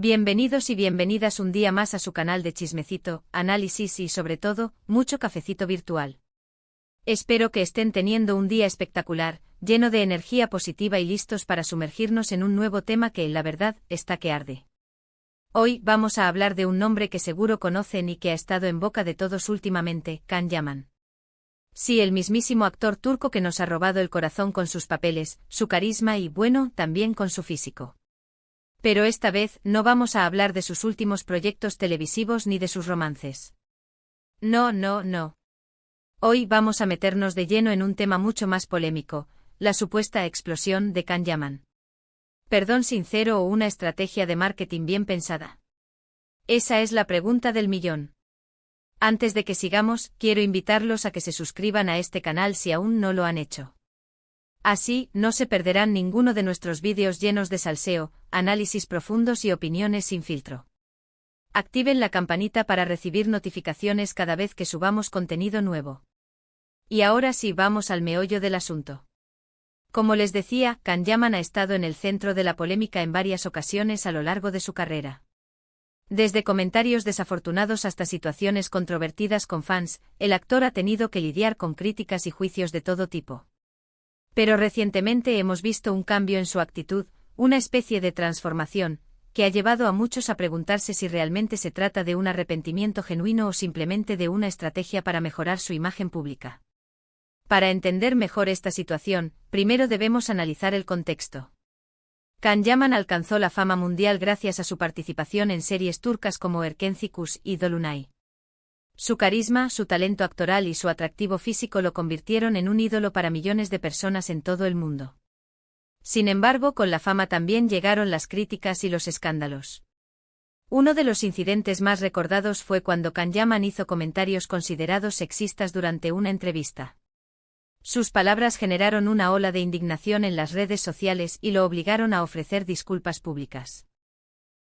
Bienvenidos y bienvenidas un día más a su canal de chismecito, análisis y sobre todo, mucho cafecito virtual. Espero que estén teniendo un día espectacular, lleno de energía positiva y listos para sumergirnos en un nuevo tema que, la verdad, está que arde. Hoy vamos a hablar de un nombre que seguro conocen y que ha estado en boca de todos últimamente, Can Yaman. Sí, el mismísimo actor turco que nos ha robado el corazón con sus papeles, su carisma y, bueno, también con su físico. Pero esta vez no vamos a hablar de sus últimos proyectos televisivos ni de sus romances. No. Hoy vamos a meternos de lleno en un tema mucho más polémico, la supuesta explosión de Can Yaman. ¿Perdón sincero o una estrategia de marketing bien pensada? Esa es la pregunta del millón. Antes de que sigamos, quiero invitarlos a que se suscriban a este canal si aún no lo han hecho. Así, no se perderán ninguno de nuestros vídeos llenos de salseo, análisis profundos y opiniones sin filtro. Activen la campanita para recibir notificaciones cada vez que subamos contenido nuevo. Y ahora sí vamos al meollo del asunto. Como les decía, Can Yaman ha estado en el centro de la polémica en varias ocasiones a lo largo de su carrera. Desde comentarios desafortunados hasta situaciones controvertidas con fans, el actor ha tenido que lidiar con críticas y juicios de todo tipo. Pero recientemente hemos visto un cambio en su actitud, una especie de transformación, que ha llevado a muchos a preguntarse si realmente se trata de un arrepentimiento genuino o simplemente de una estrategia para mejorar su imagen pública. Para entender mejor esta situación, primero debemos analizar el contexto. Can Yaman alcanzó la fama mundial gracias a su participación en series turcas como Erkenci y Dolunay. Su carisma, su talento actoral y su atractivo físico lo convirtieron en un ídolo para millones de personas en todo el mundo. Sin embargo, con la fama también llegaron las críticas y los escándalos. Uno de los incidentes más recordados fue cuando Can Yaman hizo comentarios considerados sexistas durante una entrevista. Sus palabras generaron una ola de indignación en las redes sociales y lo obligaron a ofrecer disculpas públicas.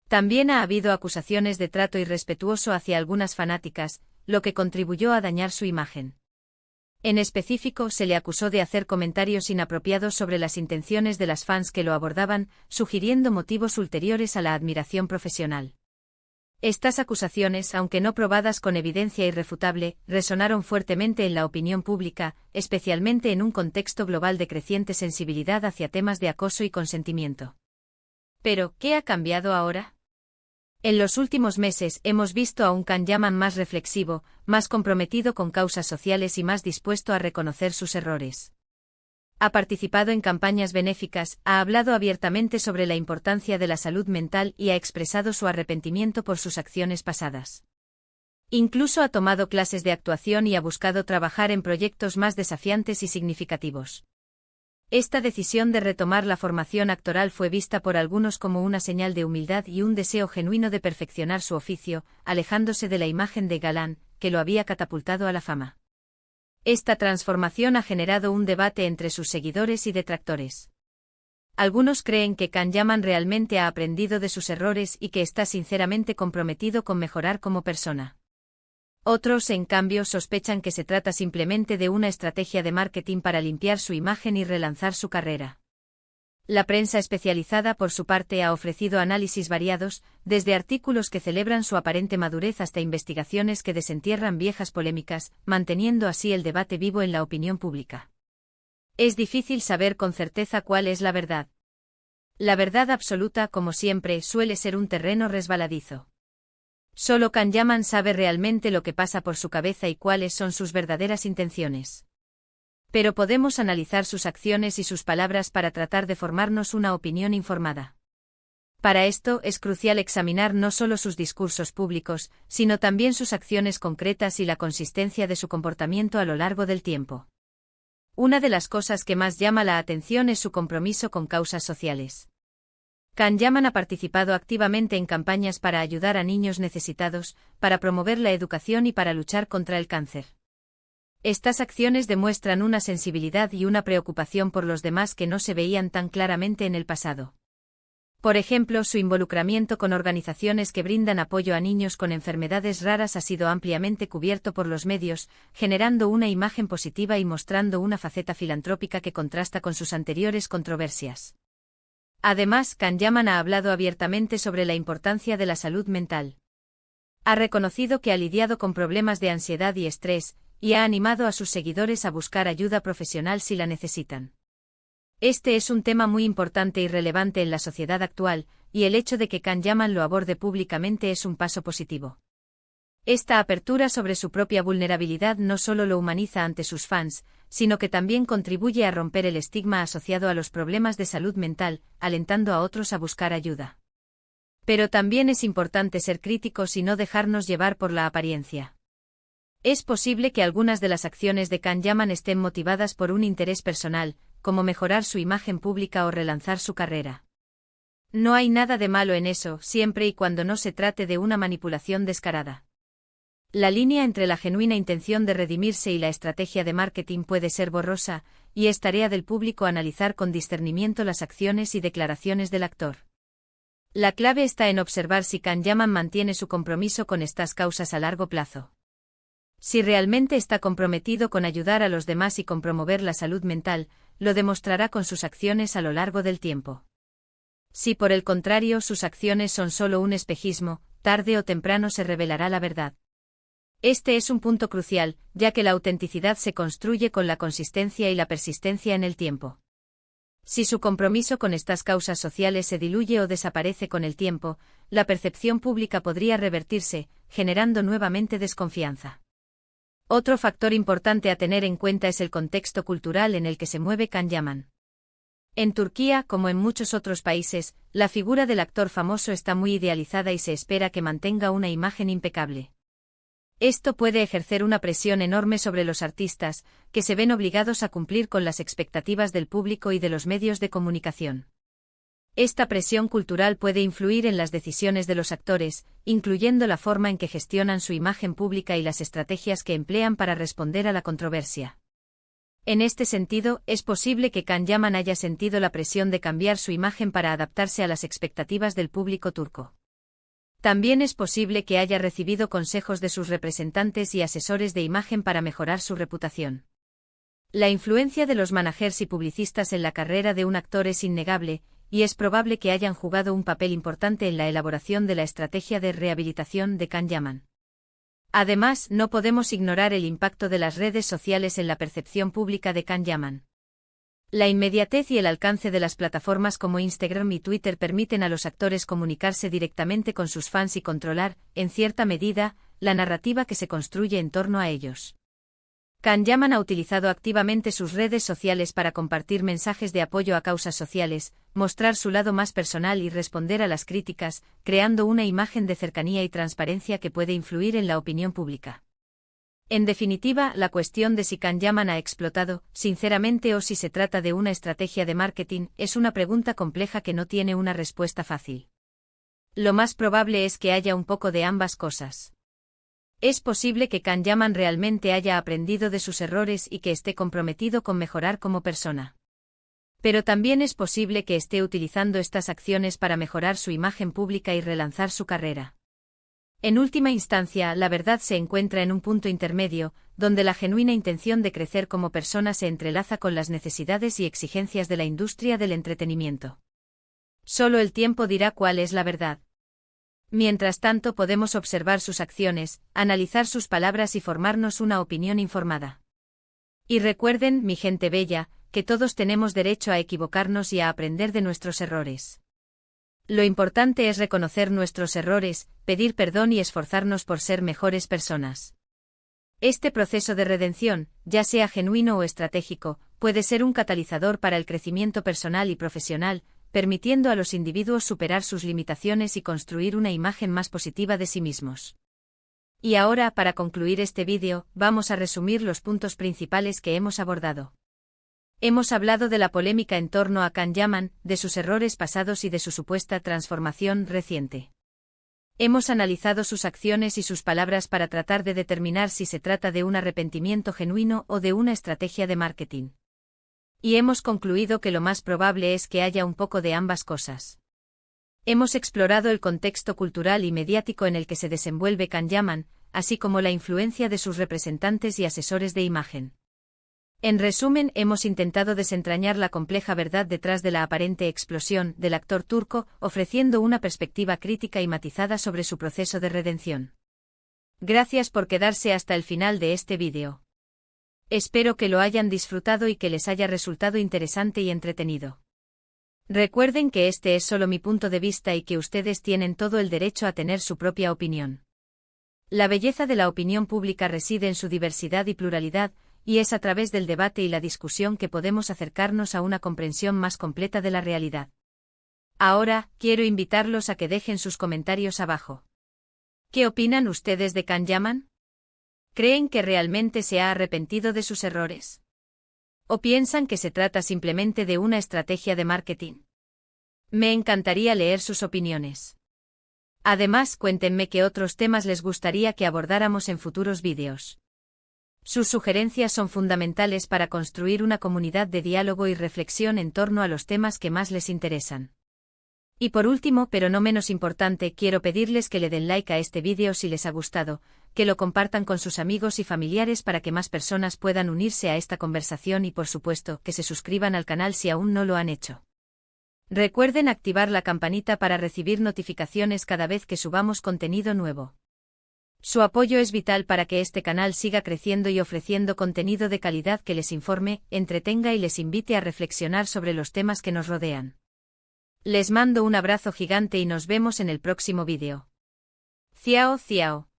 También ha habido acusaciones de trato irrespetuoso hacia algunas fanáticas, lo que contribuyó a dañar su imagen. En específico, se le acusó de hacer comentarios inapropiados sobre las intenciones de las fans que lo abordaban, sugiriendo motivos ulteriores a la admiración profesional. Estas acusaciones, aunque no probadas con evidencia irrefutable, resonaron fuertemente en la opinión pública, especialmente en un contexto global de creciente sensibilidad hacia temas de acoso y consentimiento. Pero, ¿qué ha cambiado ahora? En los últimos meses hemos visto a un Can Yaman más reflexivo, más comprometido con causas sociales y más dispuesto a reconocer sus errores. Ha participado en campañas benéficas, ha hablado abiertamente sobre la importancia de la salud mental y ha expresado su arrepentimiento por sus acciones pasadas. Incluso ha tomado clases de actuación y ha buscado trabajar en proyectos más desafiantes y significativos. Esta decisión de retomar la formación actoral fue vista por algunos como una señal de humildad y un deseo genuino de perfeccionar su oficio, alejándose de la imagen de galán, que lo había catapultado a la fama. Esta transformación ha generado un debate entre sus seguidores y detractores. Algunos creen que Can Yaman realmente ha aprendido de sus errores y que está sinceramente comprometido con mejorar como persona. Otros, en cambio, sospechan que se trata simplemente de una estrategia de marketing para limpiar su imagen y relanzar su carrera. La prensa especializada, por su parte, ha ofrecido análisis variados, desde artículos que celebran su aparente madurez hasta investigaciones que desentierran viejas polémicas, manteniendo así el debate vivo en la opinión pública. Es difícil saber con certeza cuál es la verdad. La verdad absoluta, como siempre, suele ser un terreno resbaladizo. Solo Can Yaman sabe realmente lo que pasa por su cabeza y cuáles son sus verdaderas intenciones. Pero podemos analizar sus acciones y sus palabras para tratar de formarnos una opinión informada. Para esto es crucial examinar no solo sus discursos públicos, sino también sus acciones concretas y la consistencia de su comportamiento a lo largo del tiempo. Una de las cosas que más llama la atención es su compromiso con causas sociales. Can Yaman ha participado activamente en campañas para ayudar a niños necesitados, para promover la educación y para luchar contra el cáncer. Estas acciones demuestran una sensibilidad y una preocupación por los demás que no se veían tan claramente en el pasado. Por ejemplo, su involucramiento con organizaciones que brindan apoyo a niños con enfermedades raras ha sido ampliamente cubierto por los medios, generando una imagen positiva y mostrando una faceta filantrópica que contrasta con sus anteriores controversias. Además, Can Yaman ha hablado abiertamente sobre la importancia de la salud mental. Ha reconocido que ha lidiado con problemas de ansiedad y estrés, y ha animado a sus seguidores a buscar ayuda profesional si la necesitan. Este es un tema muy importante y relevante en la sociedad actual, y el hecho de que Can Yaman lo aborde públicamente es un paso positivo. Esta apertura sobre su propia vulnerabilidad no solo lo humaniza ante sus fans, sino que también contribuye a romper el estigma asociado a los problemas de salud mental, alentando a otros a buscar ayuda. Pero también es importante ser críticos y no dejarnos llevar por la apariencia. Es posible que algunas de las acciones de Can Yaman estén motivadas por un interés personal, como mejorar su imagen pública o relanzar su carrera. No hay nada de malo en eso, siempre y cuando no se trate de una manipulación descarada. La línea entre la genuina intención de redimirse y la estrategia de marketing puede ser borrosa, y es tarea del público analizar con discernimiento las acciones y declaraciones del actor. La clave está en observar si Can Yaman mantiene su compromiso con estas causas a largo plazo. Si realmente está comprometido con ayudar a los demás y con promover la salud mental, lo demostrará con sus acciones a lo largo del tiempo. Si por el contrario sus acciones son solo un espejismo, tarde o temprano se revelará la verdad. Este es un punto crucial, ya que la autenticidad se construye con la consistencia y la persistencia en el tiempo. Si su compromiso con estas causas sociales se diluye o desaparece con el tiempo, la percepción pública podría revertirse, generando nuevamente desconfianza. Otro factor importante a tener en cuenta es el contexto cultural en el que se mueve Can Yaman. En Turquía, como en muchos otros países, la figura del actor famoso está muy idealizada y se espera que mantenga una imagen impecable. Esto puede ejercer una presión enorme sobre los artistas, que se ven obligados a cumplir con las expectativas del público y de los medios de comunicación. Esta presión cultural puede influir en las decisiones de los actores, incluyendo la forma en que gestionan su imagen pública y las estrategias que emplean para responder a la controversia. En este sentido, es posible que Can Yaman haya sentido la presión de cambiar su imagen para adaptarse a las expectativas del público turco. También es posible que haya recibido consejos de sus representantes y asesores de imagen para mejorar su reputación. La influencia de los managers y publicistas en la carrera de un actor es innegable, y es probable que hayan jugado un papel importante en la elaboración de la estrategia de rehabilitación de Can Yaman. Además, no podemos ignorar el impacto de las redes sociales en la percepción pública de Can Yaman. La inmediatez y el alcance de las plataformas como Instagram y Twitter permiten a los actores comunicarse directamente con sus fans y controlar, en cierta medida, la narrativa que se construye en torno a ellos. Can Yaman ha utilizado activamente sus redes sociales para compartir mensajes de apoyo a causas sociales, mostrar su lado más personal y responder a las críticas, creando una imagen de cercanía y transparencia que puede influir en la opinión pública. En definitiva, la cuestión de si Can Yaman ha explotado, sinceramente, o si se trata de una estrategia de marketing, es una pregunta compleja que no tiene una respuesta fácil. Lo más probable es que haya un poco de ambas cosas. Es posible que Can Yaman realmente haya aprendido de sus errores y que esté comprometido con mejorar como persona. Pero también es posible que esté utilizando estas acciones para mejorar su imagen pública y relanzar su carrera. En última instancia, la verdad se encuentra en un punto intermedio, donde la genuina intención de crecer como persona se entrelaza con las necesidades y exigencias de la industria del entretenimiento. Solo el tiempo dirá cuál es la verdad. Mientras tanto, podemos observar sus acciones, analizar sus palabras y formarnos una opinión informada. Y recuerden, mi gente bella, que todos tenemos derecho a equivocarnos y a aprender de nuestros errores. Lo importante es reconocer nuestros errores, pedir perdón y esforzarnos por ser mejores personas. Este proceso de redención, ya sea genuino o estratégico, puede ser un catalizador para el crecimiento personal y profesional, permitiendo a los individuos superar sus limitaciones y construir una imagen más positiva de sí mismos. Y ahora, para concluir este vídeo, vamos a resumir los puntos principales que hemos abordado. Hemos hablado de la polémica en torno a Can Yaman, de sus errores pasados y de su supuesta transformación reciente. Hemos analizado sus acciones y sus palabras para tratar de determinar si se trata de un arrepentimiento genuino o de una estrategia de marketing. Y hemos concluido que lo más probable es que haya un poco de ambas cosas. Hemos explorado el contexto cultural y mediático en el que se desenvuelve Can Yaman, así como la influencia de sus representantes y asesores de imagen. En resumen, hemos intentado desentrañar la compleja verdad detrás de la aparente explosión del actor turco, ofreciendo una perspectiva crítica y matizada sobre su proceso de redención. Gracias por quedarse hasta el final de este vídeo. Espero que lo hayan disfrutado y que les haya resultado interesante y entretenido. Recuerden que este es solo mi punto de vista y que ustedes tienen todo el derecho a tener su propia opinión. La belleza de la opinión pública reside en su diversidad y pluralidad, y es a través del debate y la discusión que podemos acercarnos a una comprensión más completa de la realidad. Ahora, quiero invitarlos a que dejen sus comentarios abajo. ¿Qué opinan ustedes de Can Yaman? ¿Creen que realmente se ha arrepentido de sus errores? ¿O piensan que se trata simplemente de una estrategia de marketing? Me encantaría leer sus opiniones. Además, cuéntenme qué otros temas les gustaría que abordáramos en futuros vídeos. Sus sugerencias son fundamentales para construir una comunidad de diálogo y reflexión en torno a los temas que más les interesan. Y por último, pero no menos importante, quiero pedirles que le den like a este vídeo si les ha gustado, que lo compartan con sus amigos y familiares para que más personas puedan unirse a esta conversación y por supuesto, que se suscriban al canal si aún no lo han hecho. Recuerden activar la campanita para recibir notificaciones cada vez que subamos contenido nuevo. Su apoyo es vital para que este canal siga creciendo y ofreciendo contenido de calidad que les informe, entretenga y les invite a reflexionar sobre los temas que nos rodean. Les mando un abrazo gigante y nos vemos en el próximo vídeo. Ciao, ciao.